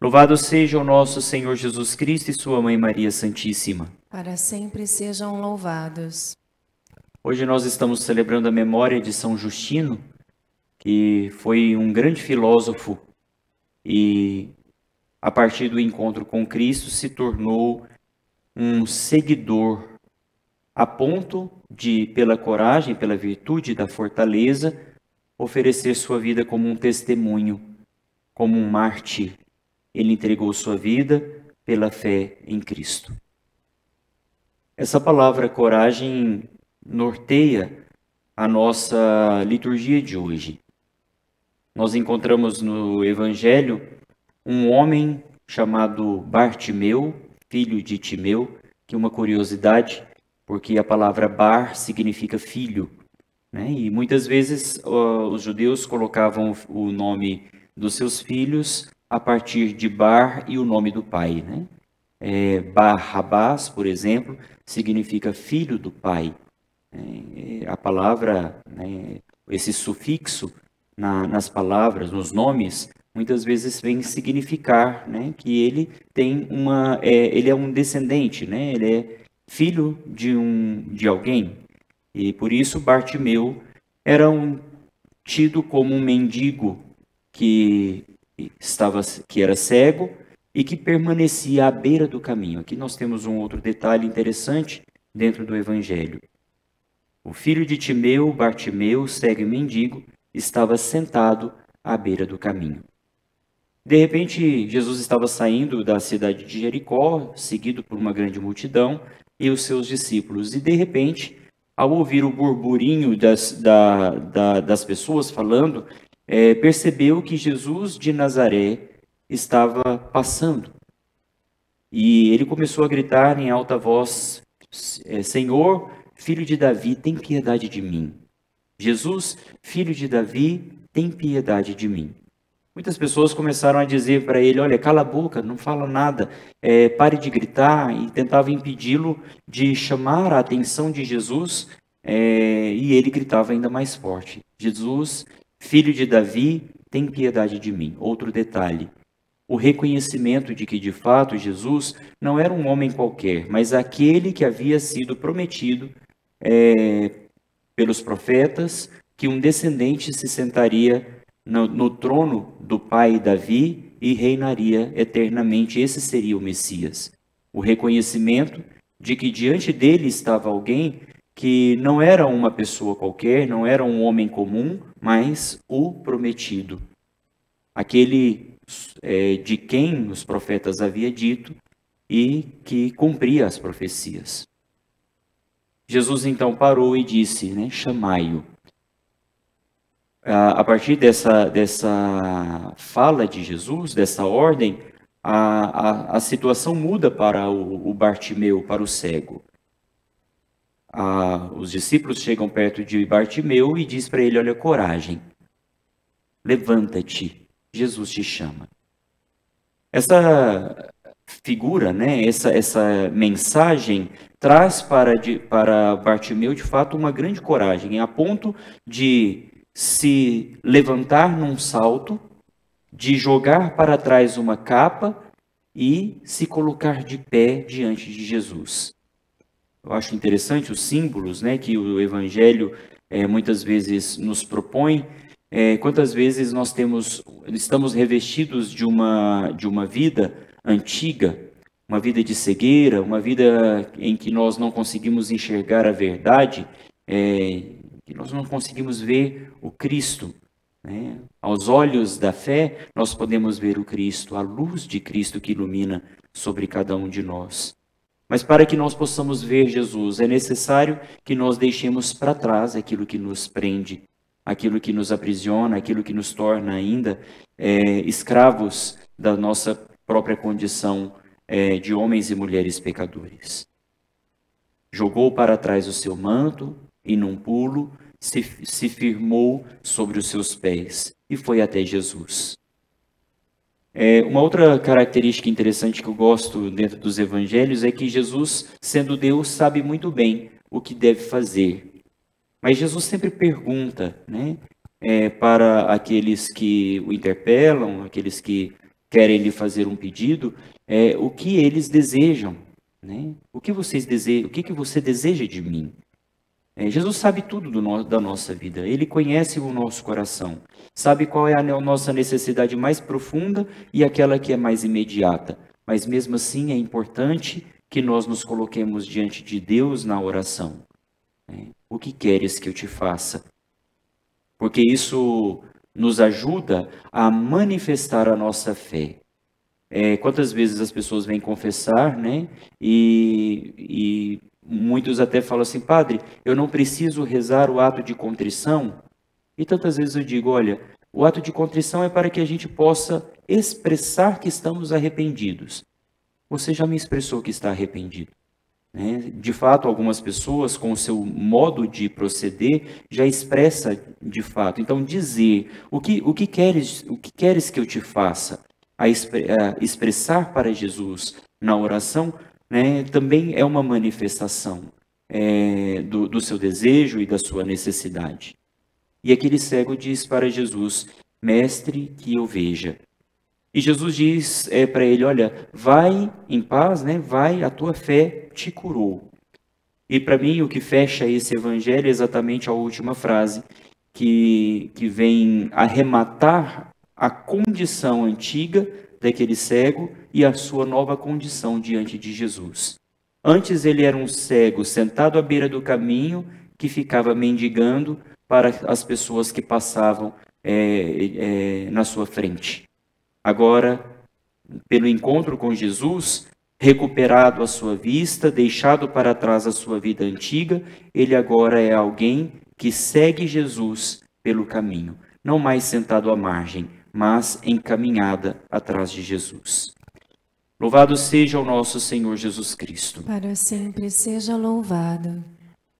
Louvado seja o nosso Senhor Jesus Cristo e sua Mãe Maria Santíssima. Para sempre sejam louvados. Hoje nós estamos celebrando a memória de São Justino, que foi um grande filósofo e, a partir do encontro com Cristo, se tornou um seguidor a ponto de, pela coragem, pela virtude da fortaleza, oferecer sua vida como um testemunho, como um mártir. Ele entregou sua vida pela fé em Cristo. Essa palavra coragem norteia a nossa liturgia de hoje. Nós encontramos no Evangelho um homem chamado Bartimeu, filho de Timeu, que é uma curiosidade, porque a palavra Bar significa filho, né? E muitas vezes os judeus colocavam o nome dos seus filhos a partir de Bar e o nome do pai, né? Barrabás, por exemplo, significa filho do pai. A palavra, né, esse sufixo nas palavras, nos nomes, muitas vezes vem significar, né, que ele tem ele é um descendente, né? Ele é filho de alguém. E por isso Bartimeu era tido como um mendigo que era cego e que permanecia à beira do caminho. Aqui nós temos um outro detalhe interessante dentro do Evangelho. O filho de Timeu, Bartimeu, cego e mendigo, estava sentado à beira do caminho. De repente, Jesus estava saindo da cidade de Jericó, seguido por uma grande multidão e os seus discípulos. E de repente, ao ouvir o burburinho das pessoas falando, percebeu que Jesus de Nazaré estava passando. E ele começou a gritar em alta voz: Senhor, filho de Davi, tem piedade de mim. Jesus, filho de Davi, tem piedade de mim. Muitas pessoas começaram a dizer para ele: olha, cala a boca, não fala nada, pare de gritar, e tentavam impedi-lo de chamar a atenção de Jesus, e ele gritava ainda mais forte: Jesus, filho de Davi, tem piedade de mim. Outro detalhe: o reconhecimento de que, de fato, Jesus não era um homem qualquer, mas aquele que havia sido prometido pelos profetas, que um descendente se sentaria no trono do pai Davi e reinaria eternamente. Esse seria o Messias. O reconhecimento de que diante dele estava alguém que não era uma pessoa qualquer, não era um homem comum, mas o prometido. Aquele de quem os profetas haviam dito e que cumpria as profecias. Jesus então parou e disse, né, chamai-o. A partir dessa fala de Jesus, dessa ordem, a situação muda para o Bartimeu, para o cego. Os discípulos chegam perto de Bartimeu e diz para ele: olha, coragem, levanta-te, Jesus te chama. Essa figura, né, essa mensagem traz para Bartimeu, de fato, uma grande coragem, a ponto de se levantar num salto, de jogar para trás uma capa e se colocar de pé diante de Jesus. Eu acho interessante os símbolos, né, que o Evangelho muitas vezes nos propõe. Quantas vezes nós estamos revestidos de uma vida antiga, uma vida de cegueira, uma vida em que nós não conseguimos enxergar a verdade, que nós não conseguimos ver o Cristo, né? Aos olhos da fé, nós podemos ver o Cristo, a luz de Cristo que ilumina sobre cada um de nós. Mas para que nós possamos ver Jesus, é necessário que nós deixemos para trás aquilo que nos prende, aquilo que nos aprisiona, aquilo que nos torna ainda escravos da nossa própria condição de homens e mulheres pecadores. Jogou para trás o seu manto e, num pulo, se firmou sobre os seus pés e foi até Jesus. Uma outra característica interessante que eu gosto dentro dos evangelhos é que Jesus, sendo Deus, sabe muito bem o que deve fazer. Mas Jesus sempre pergunta, né, para aqueles que o interpelam, aqueles que querem lhe fazer um pedido, o que eles desejam, né? O que vocês desejam, o que você deseja de mim? Jesus sabe tudo da nossa vida, Ele conhece o nosso coração, sabe qual é a nossa necessidade mais profunda e aquela que é mais imediata, mas mesmo assim é importante que nós nos coloquemos diante de Deus na oração. O que queres que eu te faça? Porque isso nos ajuda a manifestar a nossa fé. Quantas vezes as pessoas vêm confessar, né? E muitos até falam assim, padre, eu não preciso rezar o ato de contrição. E tantas vezes eu digo, olha, o ato de contrição é para que a gente possa expressar que estamos arrependidos. Você já me expressou que está arrependido, né? De fato, algumas pessoas, com o seu modo de proceder, já expressa de fato. Então, dizer o que queres que eu te faça, a expressar para Jesus na oração, né, também é uma manifestação do seu desejo e da sua necessidade. E aquele cego diz para Jesus, mestre, que eu veja. E Jesus diz para ele, olha, vai em paz, né? Vai, a tua fé te curou. E para mim o que fecha esse evangelho é exatamente a última frase, que vem arrematar a condição antiga daquele cego e a sua nova condição diante de Jesus. Antes ele era um cego sentado à beira do caminho que ficava mendigando para as pessoas que passavam na sua frente. Agora, pelo encontro com Jesus, recuperado a sua vista, deixado para trás a sua vida antiga, ele agora é alguém que segue Jesus pelo caminho, não mais sentado à margem, mas encaminhada atrás de Jesus. Louvado seja o nosso Senhor Jesus Cristo. Para sempre seja louvado.